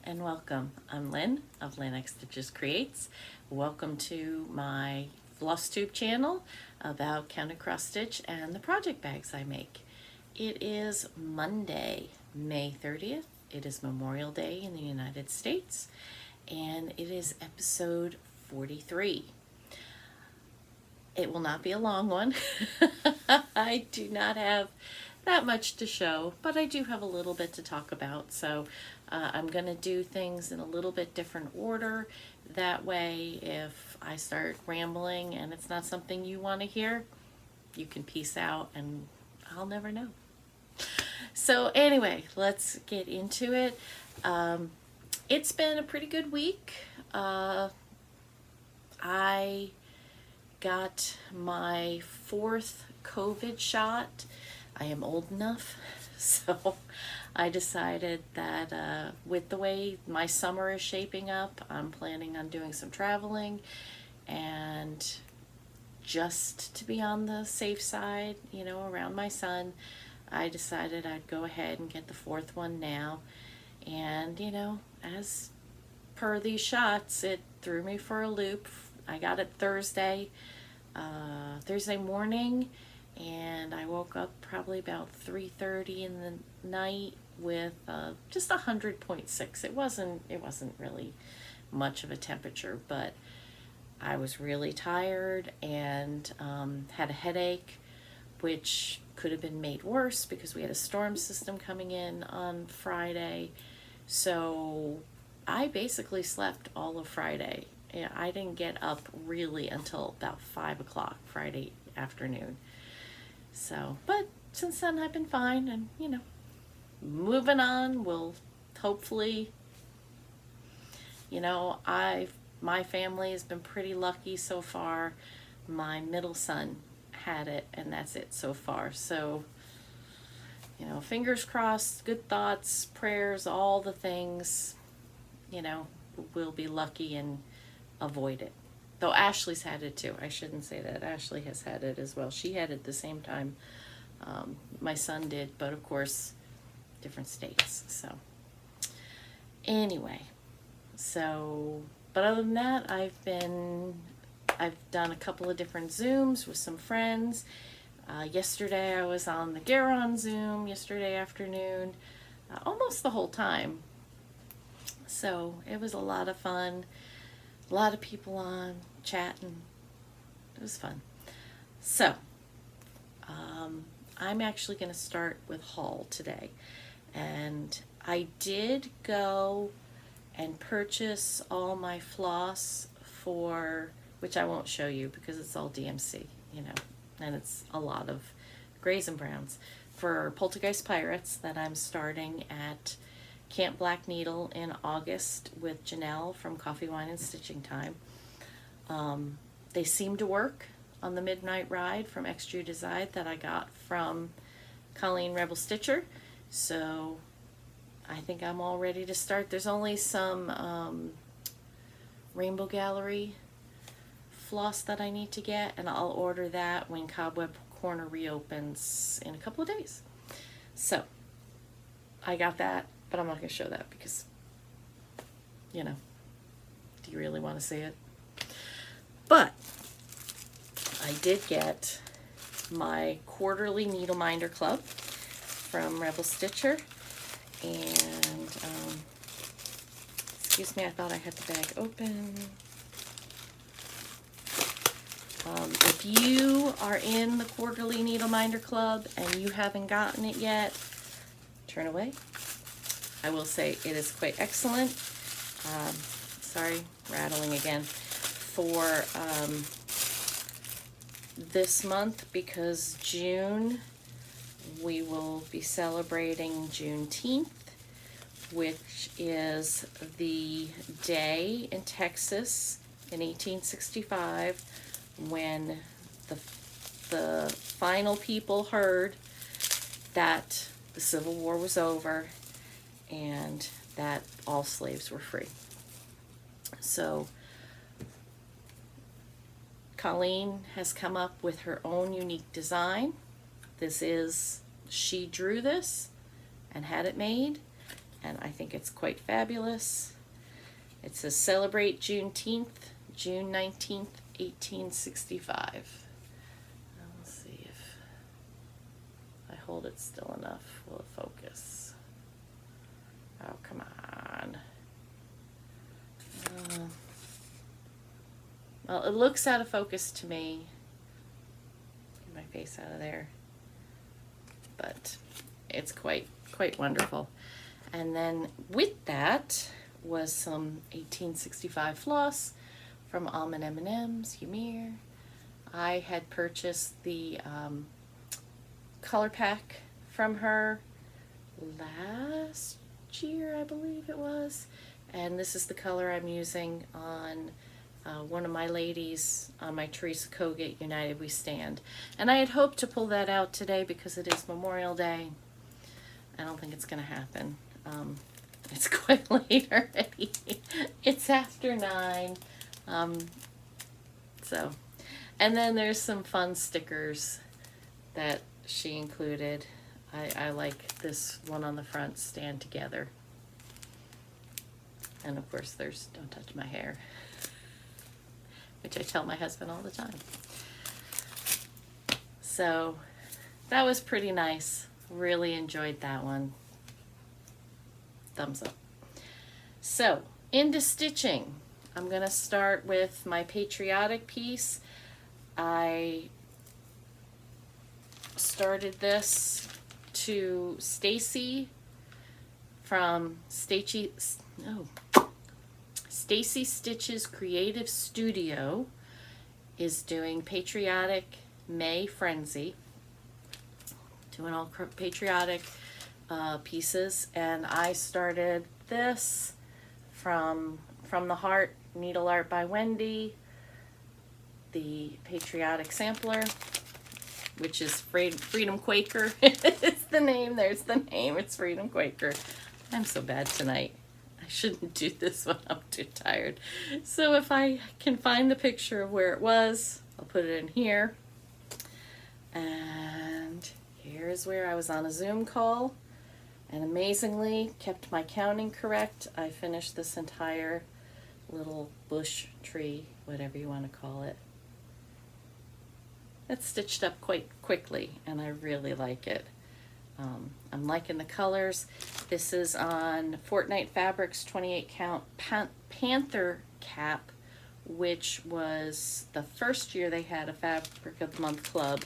and welcome. I'm Lynn of Lynn X Stitches Creates. Welcome to my Flosstube channel about counter cross stitch and the project bags I make. It is Monday, May 30th. It is Memorial Day in the United States, and it is episode 43. It will not be a long one. I do not have that much to show, but I do have a little bit to talk about. So I'm going to do things in a little bit different order. That way, if I start rambling and it's not something you want to hear, you can peace out and I'll never know. So anyway, let's get into it. It's been a pretty good week. I got my 4th COVID shot. I am old enough, so I decided that with the way my summer is shaping up, I'm planning on doing some traveling, and just to be on the safe side, you know, around my son, I decided I'd go ahead and get the 4th one now. And, you know, as per these shots, it threw me for a loop. I got it Thursday morning, and I woke up probably about 3:30 in the night with just 100.6. It wasn't really much of a temperature, but I was really tired and had a headache, which could have been made worse because we had a storm system coming in on Friday. So I basically slept all of Friday. I didn't get up really until about 5 o'clock Friday afternoon. So, but since then I've been fine, and you know, moving on. We'll hopefully, you know, my family has been pretty lucky so far. My middle son had it, and that's it so far. So, you know, fingers crossed, good thoughts, prayers, all the things, you know, we'll be lucky and avoid it. Though Ashley's had it too. I shouldn't say that. Ashley has had it as well. She had it the same time my son did, but of course, different states. So anyway, but other than that, I've done a couple of different Zooms with some friends. Yesterday I was on the Garon Zoom yesterday afternoon, almost the whole time. So it was a lot of fun. A lot of people on, chatting. It was fun. So, I'm actually going to start with haul today. And I did go and purchase all my floss which I won't show you because it's all DMC, you know, and it's a lot of grays and browns, for Poltergeist Pirates that I'm starting at Camp Black Needle in August with Janelle from Coffee, Wine, and Stitching Time. They seem to work on the Midnight Ride from Extra Design that I got from Colleen Rebel Stitcher. So I think I'm all ready to start. There's only some Rainbow Gallery floss that I need to get, and I'll order that when Cobweb Corner reopens in a couple of days. So I got that. But I'm not going to show that because, you know, do you really want to see it? But I did get my quarterly needle minder club from Rebel Stitcher. And, excuse me, I thought I had the bag open. If you are in the quarterly needle minder club and you haven't gotten it yet, turn away. I will say it is quite excellent. Sorry, rattling again. For this month, because June, we will be celebrating Juneteenth, which is the day in Texas in 1865 when the final people heard that the Civil War was over and that all slaves were free. So Colleen has come up with her own unique design. She drew this and had it made, and I think it's quite fabulous. It says celebrate Juneteenth, June 19th, 1865. Let's see if I hold it still enough. Will it focus? Oh, come on. Well, it looks out of focus to me. Get my face out of there. But it's quite wonderful. And then with that was some 1865 floss from Almond M&M's, Ymir. I had purchased the color pack from her last year, I believe it was. And this is the color I'm using on one of my ladies on my Teresa Kogut United We Stand. And I had hoped to pull that out today because it is Memorial Day. I don't think it's going to happen. It's quite late already. It's after 9. So, and then there's some fun stickers that she included. I like this one on the front, Stand Together. And of course there's Don't Touch My Hair, which I tell my husband all the time. So that was pretty nice. Really enjoyed that one. Thumbs up. So into stitching, I'm going to start with my patriotic piece. I started this to Stacy from Stacy Stitch's Creative Studio is doing Patriotic May Frenzy, doing all patriotic pieces, and I started this from the Heart Needle Art by Wendy, the patriotic sampler, which is Freedom Quaker. It's the name. There's the name. It's Freedom Quaker. I'm so bad tonight. I shouldn't do this when I'm too tired. So if I can find the picture of where it was, I'll put it in here. And here's where I was on a Zoom call and amazingly kept my counting correct. I finished this entire little bush tree, whatever you want to call it. It's stitched up quite quickly and I really like it. I'm liking the colors. This is on Fortnite Fabrics 28 count Panther cap, which was the first year they had a Fabric of the Month club,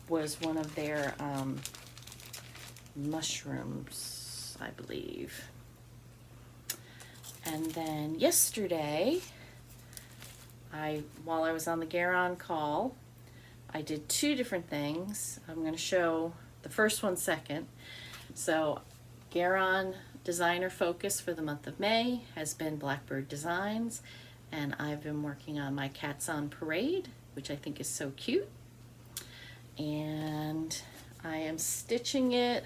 was one of their mushrooms, I believe. And then yesterday, while I was on the Garon call, I did 2 different things. I'm going to show the first one second. So Garon designer focus for the month of May has been Blackbird Designs, and I've been working on my Cats on Parade, which I think is so cute. And I am stitching it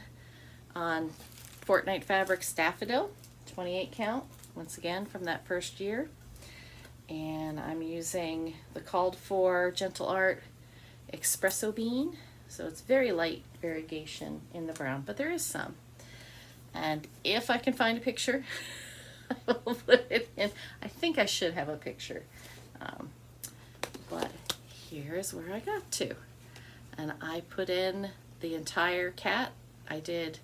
on Fortnite Fabrics Daffodil 28 count, once again from that first year. And I'm using the called for Gentle Art Espresso Bean, so it's very light variegation in the brown, but there is some. And if I can find a picture, I will put it in. I think I should have a picture, but here's where I got to. And I put in the entire cat. I did,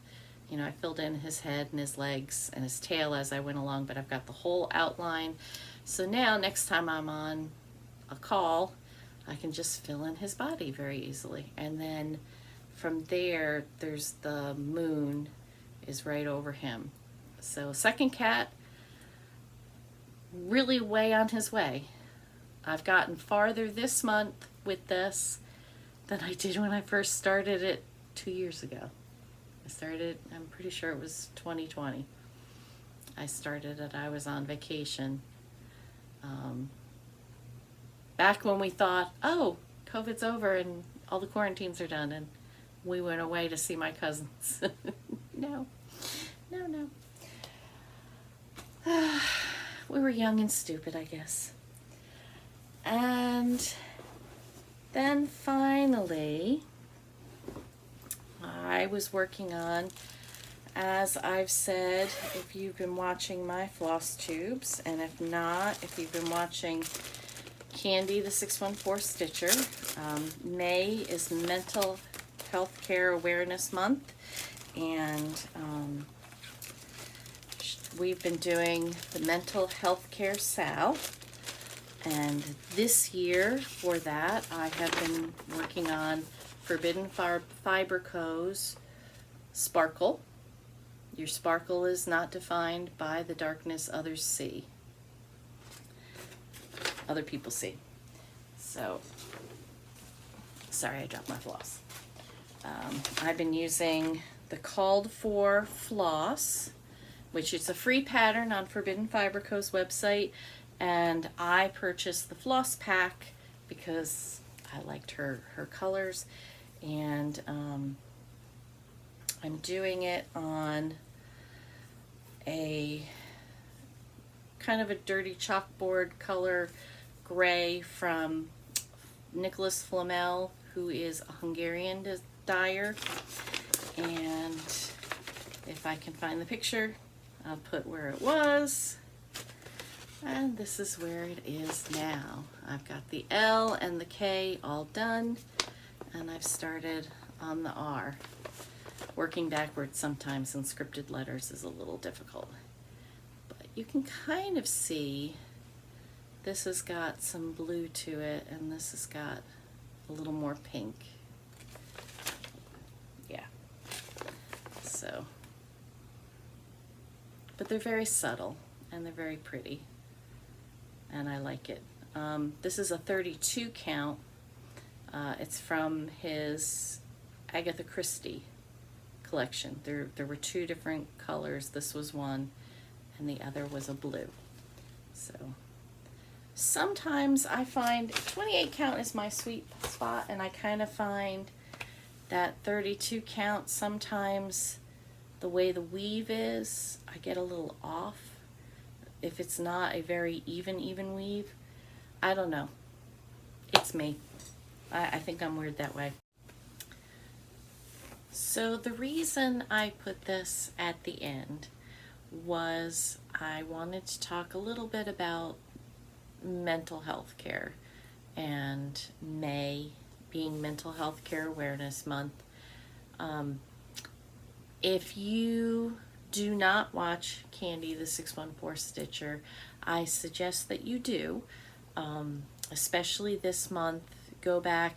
I filled in his head and his legs and his tail as I went along, but I've got the whole outline. So now next time I'm on a call, I can just fill in his body very easily. And then from there, there's the moon is right over him. So second cat, really way on his way. I've gotten farther this month with this than I did when I first started it 2 years ago. I'm pretty sure it was 2020. I started it, I was on vacation. Back when we thought, oh, COVID's over and all the quarantines are done, and we went away to see my cousins. No. We were young and stupid, I guess. And then finally, I was working on As I've said, if you've been watching my floss tubes, and if not, if you've been watching Candy the 614 Stitcher, May is Mental Health Care Awareness Month, and we've been doing the Mental Health Care Sal. And this year, for that, I have been working on Forbidden Fiber Co's Sparkle. Your sparkle is not defined by the darkness others see. Other people see. So, sorry, I dropped my floss. I've been using the Called For Floss, which is a free pattern on Forbidden Fiber Co's website, and I purchased the floss pack because I liked her colors, and I'm doing it on a kind of a dirty chalkboard color gray from Nicholas Flamel, who is a Hungarian dyer. And if I can find the picture, I'll put where it was. And this is where it is now. I've got the L and the K all done, and I've started on the R. Working backwards sometimes in scripted letters is a little difficult. But you can kind of see this has got some blue to it, and this has got a little more pink. Yeah. So, but they're very subtle, and they're very pretty, and I like it. This is a 32 count. It's from his Agatha Christie collection. There were two different colors. This was one, and the other was a blue. So sometimes I find 28 count is my sweet spot, and I kind of find that 32 count, sometimes the way the weave is, I get a little off. If it's not a very even weave, I don't know. It's me. I think I'm weird that way. So the reason I put this at the end was I wanted to talk a little bit about mental health care, and May being Mental Health Care Awareness Month. If you do not watch Candy the 614 Stitcher, I suggest that you do, especially this month. Go back,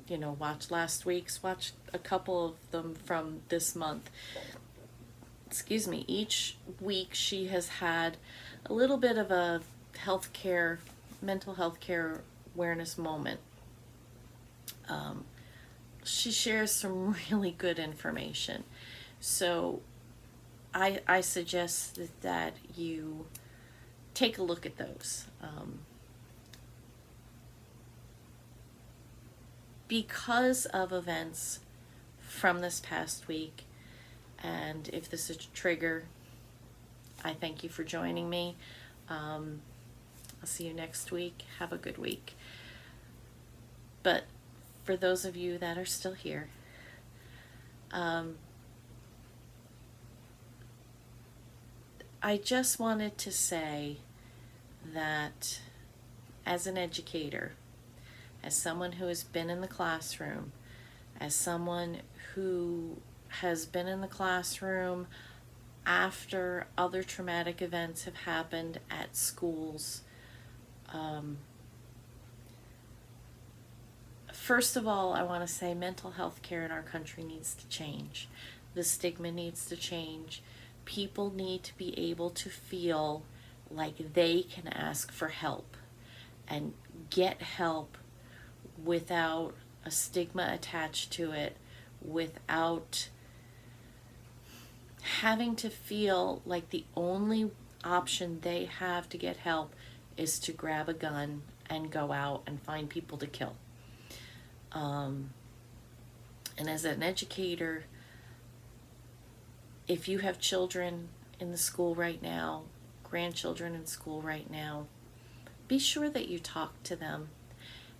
watch last week's, watch a couple of them from this month. Excuse me. Each week she has had a little bit of a mental health care awareness moment. She shares some really good information. So I suggest that you take a look at those. Because of events from this past week, and if this is a trigger, I thank you for joining me. I'll see you next week. Have a good week. But for those of you that are still here, I just wanted to say that as an educator, as someone who has been in the classroom, as someone who has been in the classroom after other traumatic events have happened at schools, first of all, I want to say mental health care in our country needs to change. The stigma needs to change. People need to be able to feel like they can ask for help and get help without a stigma attached to it, without having to feel like the only option they have to get help is to grab a gun and go out and find people to kill. And as an educator, if you have children in the school right now, grandchildren in school right now, be sure that you talk to them.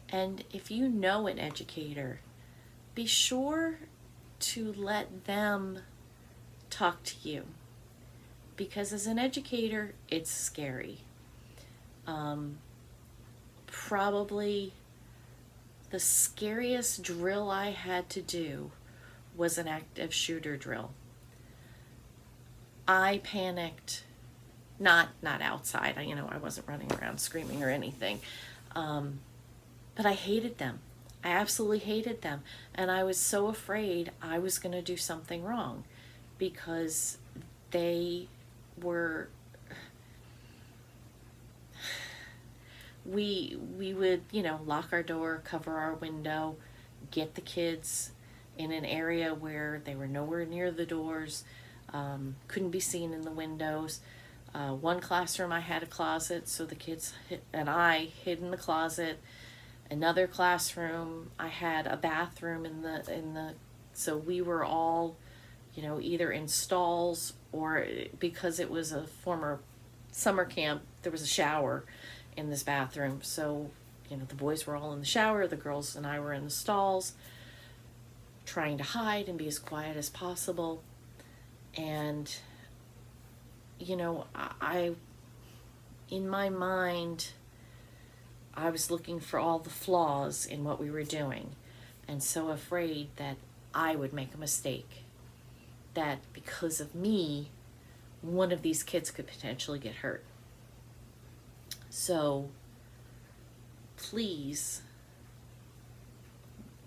And if you know an educator, be sure to let them talk to you, because as an educator, it's scary. Probably the scariest drill I had to do was an active shooter drill. I panicked, not outside. I wasn't running around screaming or anything, but I hated them. I absolutely hated them, and I was so afraid I was going to do something wrong, because they were. We would, lock our door, cover our window, get the kids in an area where they were nowhere near the doors, couldn't be seen in the windows. One classroom I had a closet, so the kids and I hid in the closet. Another classroom I had a bathroom in the so we were all, either in stalls, or because it was a former summer camp, there was a shower in this bathroom. So, the boys were all in the shower, the girls and I were in the stalls, trying to hide and be as quiet as possible. And, I in my mind, I was looking for all the flaws in what we were doing, and so afraid that I would make a mistake, that because of me, one of these kids could potentially get hurt. So please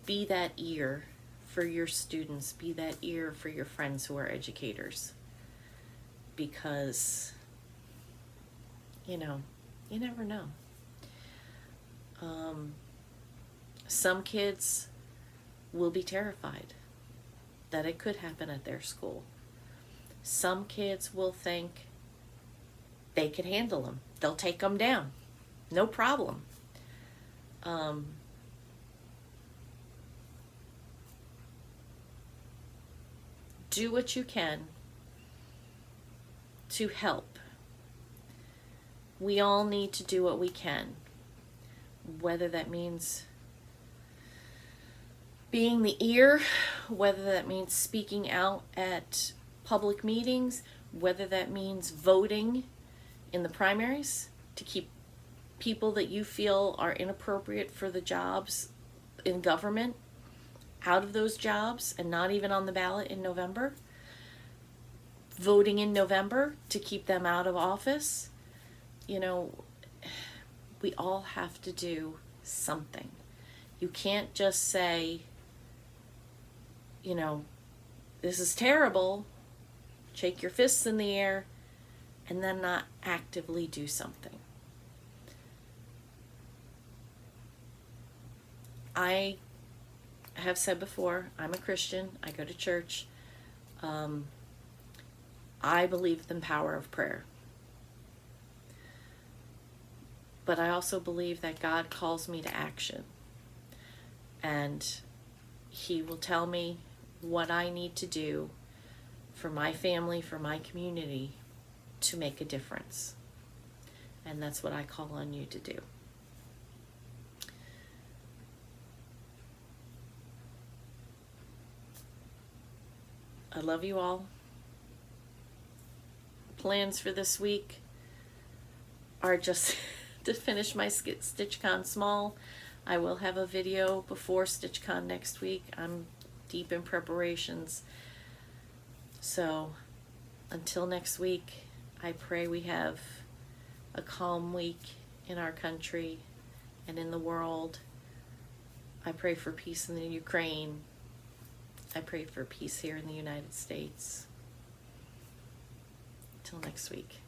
be that ear for your students, be that ear for your friends who are educators, because, you never know. Some kids will be terrified that it could happen at their school. Some kids will think they could handle them. They'll take them down. No problem. Do what you can to help. We all need to do what we can, whether that means being the ear, whether that means speaking out at public meetings, whether that means voting in the primaries to keep people that you feel are inappropriate for the jobs in government out of those jobs and not even on the ballot in November. Voting in November to keep them out of office. We all have to do something. You can't just say, this is terrible, shake your fists in the air, and then not actively do something. I have said before, I'm a Christian, I go to church. I believe in the power of prayer. But I also believe that God calls me to action. And He will tell me what I need to do for my family, for my community, to make a difference. And that's what I call on you to do. I love you all. Plans for this week are just to finish my StitchCon small. I will have a video before StitchCon next week. I'm deep in preparations. So until next week, I pray we have a calm week in our country and in the world. I pray for peace in the Ukraine. I pray for peace here in the United States. Till next week.